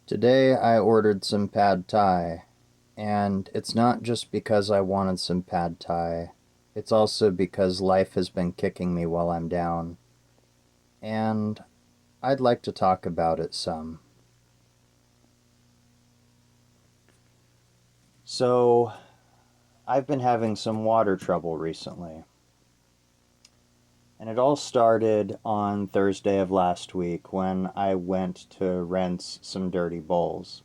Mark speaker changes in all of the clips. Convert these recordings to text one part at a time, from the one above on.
Speaker 1: Today I ordered some pad thai, and it's not just because I wanted some pad thai. It's also because life has been kicking me while I'm down, and I'd like to talk about it some. So, I've been having some water trouble recently, and it all started on Thursday of last week when I went to rinse some dirty bowls.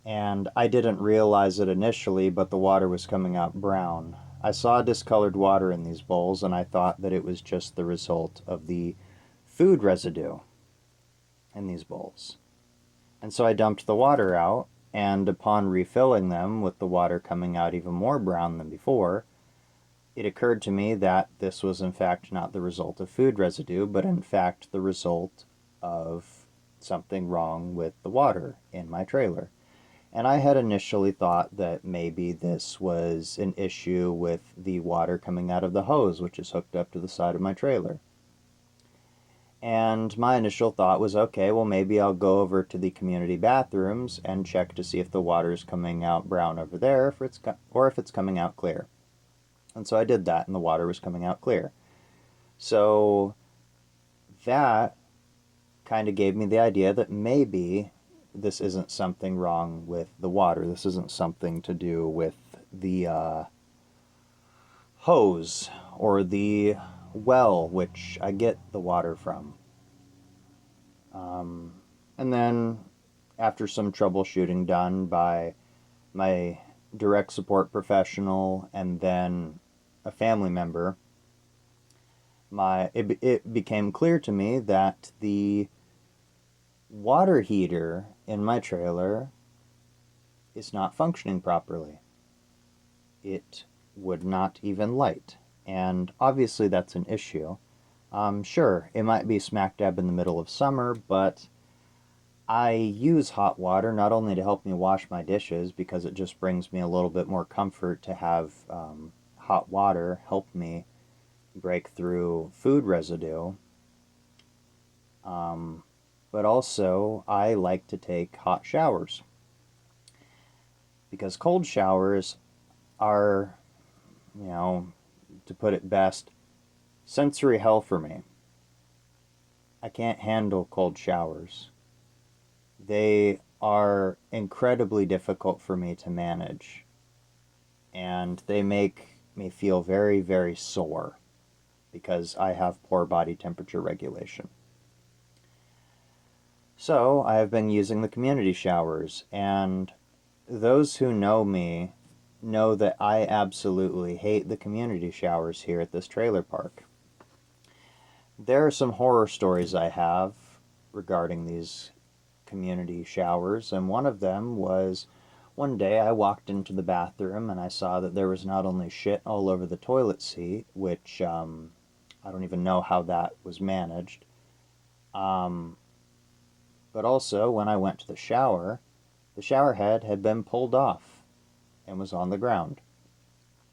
Speaker 1: And I didn't realize it initially, but the water was coming out brown. I saw discolored water in these bowls, and I thought that it was just the result of the food residue in these bowls. And so I dumped the water out, and upon refilling them with the water coming out even more brown than before, it occurred to me that this was in fact not the result of food residue, but in fact the result of something wrong with the water in my trailer. And I had initially thought that maybe this was an issue with the water coming out of the hose, which is hooked up to the side of my trailer. And my initial thought was, okay, well, maybe I'll go over to the community bathrooms and check to see if the water is coming out brown over there, or if it's coming out clear. And so I did that, and the water was coming out clear. So that kind of gave me the idea that maybe this isn't something wrong with the water. This isn't something to do with the hose or the well, which I get the water from. Um, and then, after some troubleshooting done by my direct support professional and then a family member, it became clear to me that the water heater in my trailer is not functioning properly. It would not even light. And obviously, that's an issue. Sure, it might be smack dab in the middle of summer, but I use hot water not only to help me wash my dishes because it just brings me a little bit more comfort to have hot water help me break through food residue, um, but also I like to take hot showers because cold showers are, you know, to put it best, sensory hell for me. I can't handle cold showers. They are incredibly difficult for me to manage, and they make me feel very, very sore because I have poor body temperature regulation. So I have been using the community showers, and those who know me know that I absolutely hate the community showers here at this trailer park. There are some horror stories I have regarding these community showers, and one of them was one day I walked into the bathroom and I saw that there was not only shit all over the toilet seat, which I don't even know how that was managed, um, but also when I went to the shower head had been pulled off and was on the ground.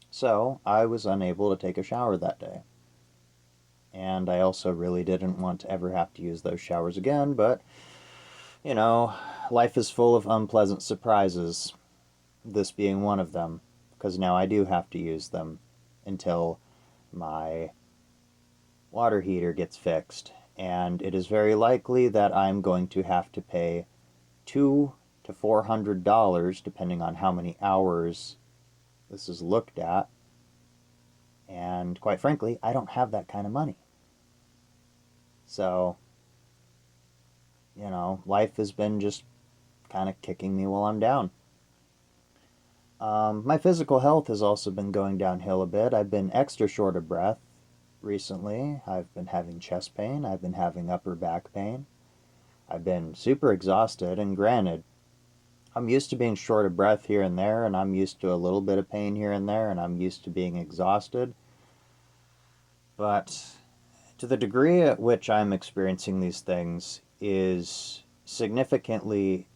Speaker 1: So I was unable to take a shower that day. And I also really didn't want to ever have to use those showers again, but you know, life is full of unpleasant surprises, this being one of them, because now I do have to use them until my water heater gets fixed. And it is very likely that I'm going to have to pay $200 to $400, depending on how many hours this is looked at. And quite frankly, I don't have that kind of money. So, life has been just kind of kicking me while I'm down. My physical health has also been going downhill a bit. I've been extra short of breath recently. I've been having chest pain. I've been having upper back pain. I've been super exhausted, and granted, I'm used to being short of breath here and there, and I'm used to a little bit of pain here and there, and I'm used to being exhausted. But to the degree at which I'm experiencing these things is significantly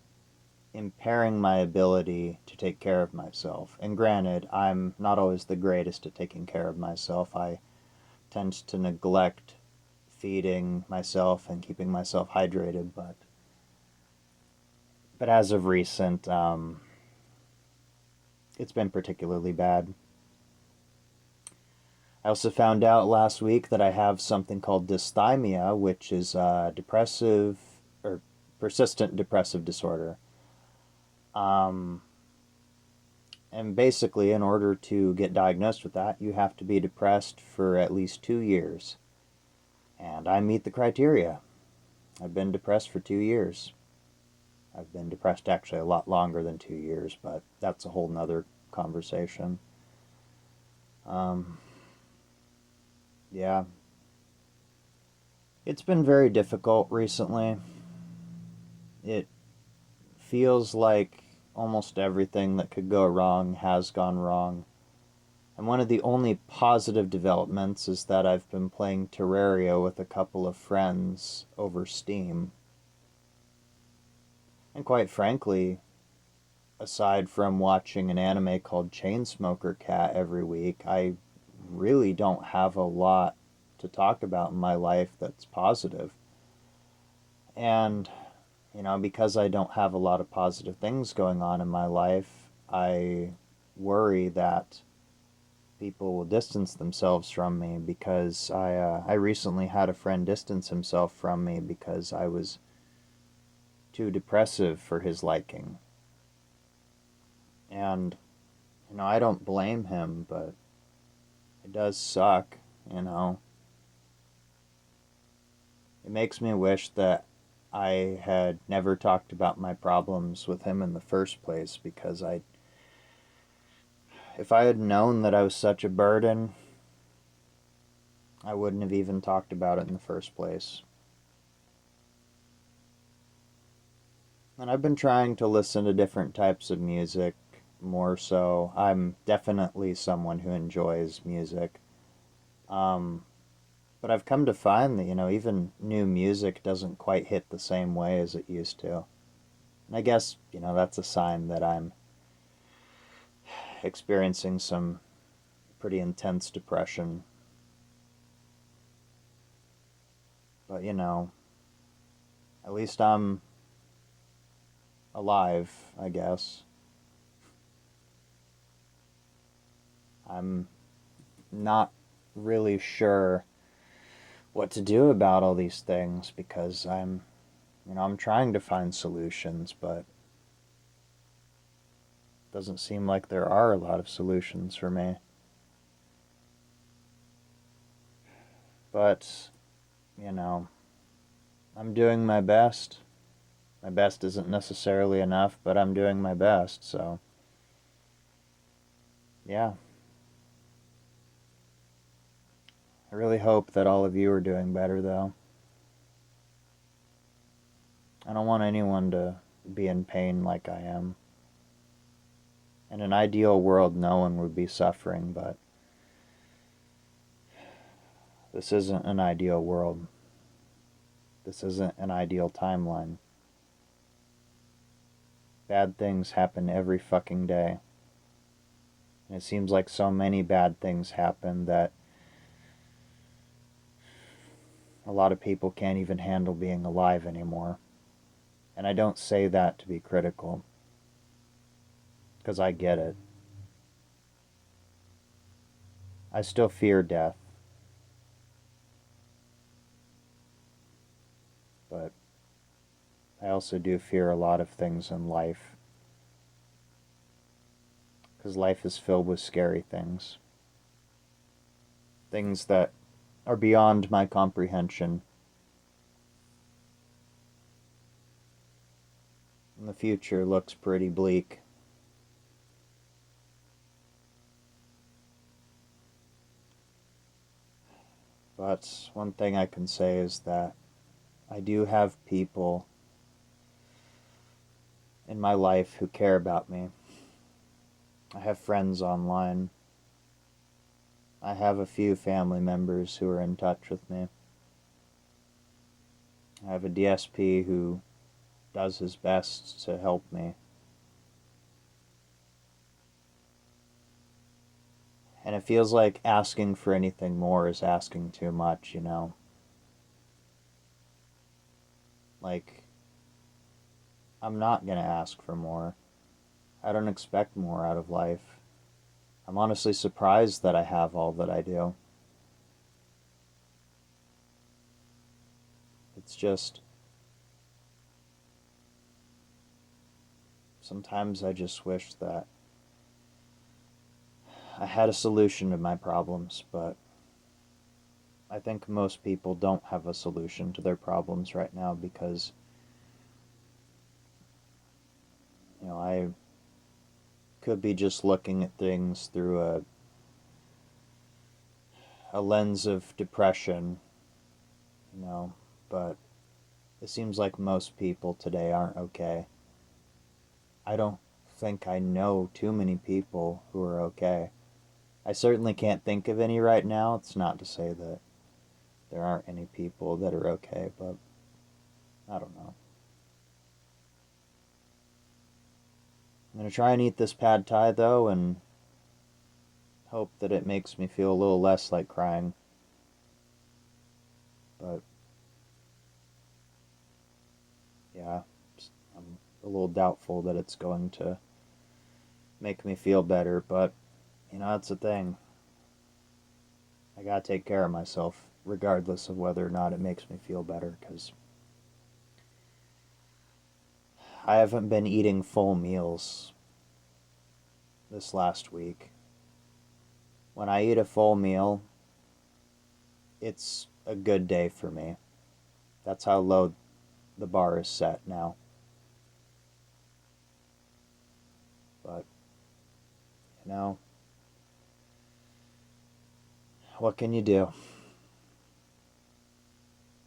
Speaker 1: impairing my ability to take care of myself. And granted, I'm not always the greatest at taking care of myself. I tend to neglect feeding myself and keeping myself hydrated, but But as of recent, it's been particularly bad. I also found out last week that I have something called dysthymia, which is a depressive or persistent depressive disorder. Um, and basically, in order to get diagnosed with that, you have to be depressed for at least 2 years. And I meet the criteria. I've been depressed for 2 years. I've been depressed actually a lot longer than 2 years, but that's a whole nother conversation. Um, yeah, it's been very difficult recently. It feels like almost everything that could go wrong has gone wrong. And one of the only positive developments is that I've been playing Terraria with a couple of friends over Steam. And quite frankly, aside from watching an anime called Chainsmoker Cat every week, I really don't have a lot to talk about in my life that's positive. And, because I don't have a lot of positive things going on in my life, I worry that people will distance themselves from me because I recently had a friend distance himself from me because I was too depressive for his liking. And, I don't blame him, but it does suck. It makes me wish that I had never talked about my problems with him in the first place because if I had known that I was such a burden, I wouldn't have even talked about it in the first place. And I've been trying to listen to different types of music more so. I'm definitely someone who enjoys music. Um, but I've come to find that, even new music doesn't quite hit the same way as it used to. And I guess, that's a sign that I'm experiencing some pretty intense depression. But, at least I'm alive, I guess. I'm not really sure what to do about all these things because I'm trying to find solutions, but it doesn't seem like there are a lot of solutions for me. But, you know, I'm doing my best. My best isn't necessarily enough, but I'm doing my best, so yeah. I really hope that all of you are doing better, though. I don't want anyone to be in pain like I am. In an ideal world, no one would be suffering, but this isn't an ideal world. This isn't an ideal timeline. Bad things happen every fucking day. And it seems like so many bad things happen that a lot of people can't even handle being alive anymore. And I don't say that to be critical, because I get it. I still fear death, but I also do fear a lot of things in life, because life is filled with scary things. Things that are beyond my comprehension. And the future looks pretty bleak. But one thing I can say is that I do have people in my life who care about me. I have friends online. I have a few family members who are in touch with me. I have a DSP who does his best to help me. And it feels like asking for anything more is asking too much. Like, I'm not going to ask for more. I don't expect more out of life. I'm honestly surprised that I have all that I do. It's just, sometimes I just wish that I had a solution to my problems, but I think most people don't have a solution to their problems right now because, I could be just looking at things through a lens of depression, you know, but it seems like most people today aren't okay. I don't think I know too many people who are okay. I certainly can't think of any right now. It's not to say that there aren't any people that are okay, but I don't know. I'm going to try and eat this pad thai though and hope that it makes me feel a little less like crying. But yeah, I'm a little doubtful that it's going to make me feel better, but that's the thing. I gotta take care of myself regardless of whether or not it makes me feel better because I haven't been eating full meals this last week. When I eat a full meal, it's a good day for me. That's how low the bar is set now. But, you know, what can you do?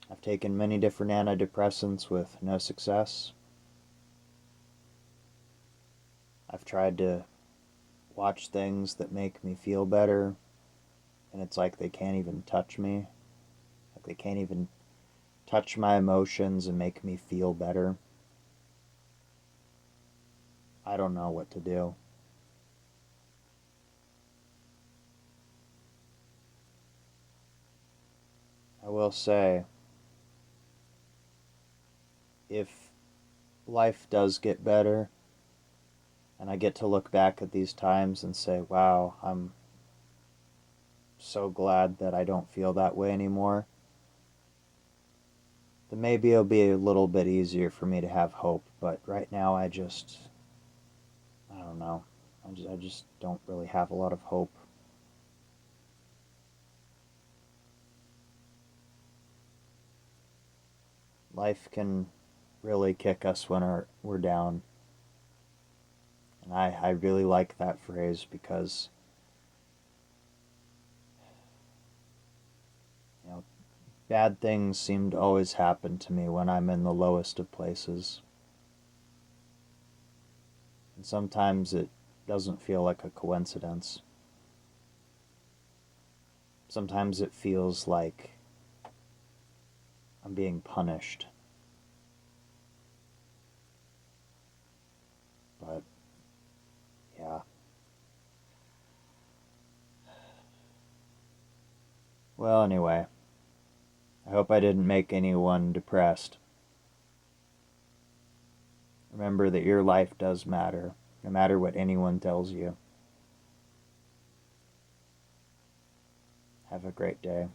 Speaker 1: I've taken many different antidepressants with no success. I've tried to watch things that make me feel better, and it's like they can't even touch me. Like they can't even touch my emotions and make me feel better. I don't know what to do. I will say, if life does get better, and I get to look back at these times and say, wow, I'm so glad that I don't feel that way anymore, then maybe it'll be a little bit easier for me to have hope. But right now, I don't know. I just don't really have a lot of hope. Life can really kick us when we're down. And I really like that phrase because, you know, bad things seem to always happen to me when I'm in the lowest of places. And sometimes it doesn't feel like a coincidence. Sometimes it feels like I'm being punished. But yeah. Well, anyway, I hope I didn't make anyone depressed. Remember that your life does matter, no matter what anyone tells you. Have a great day.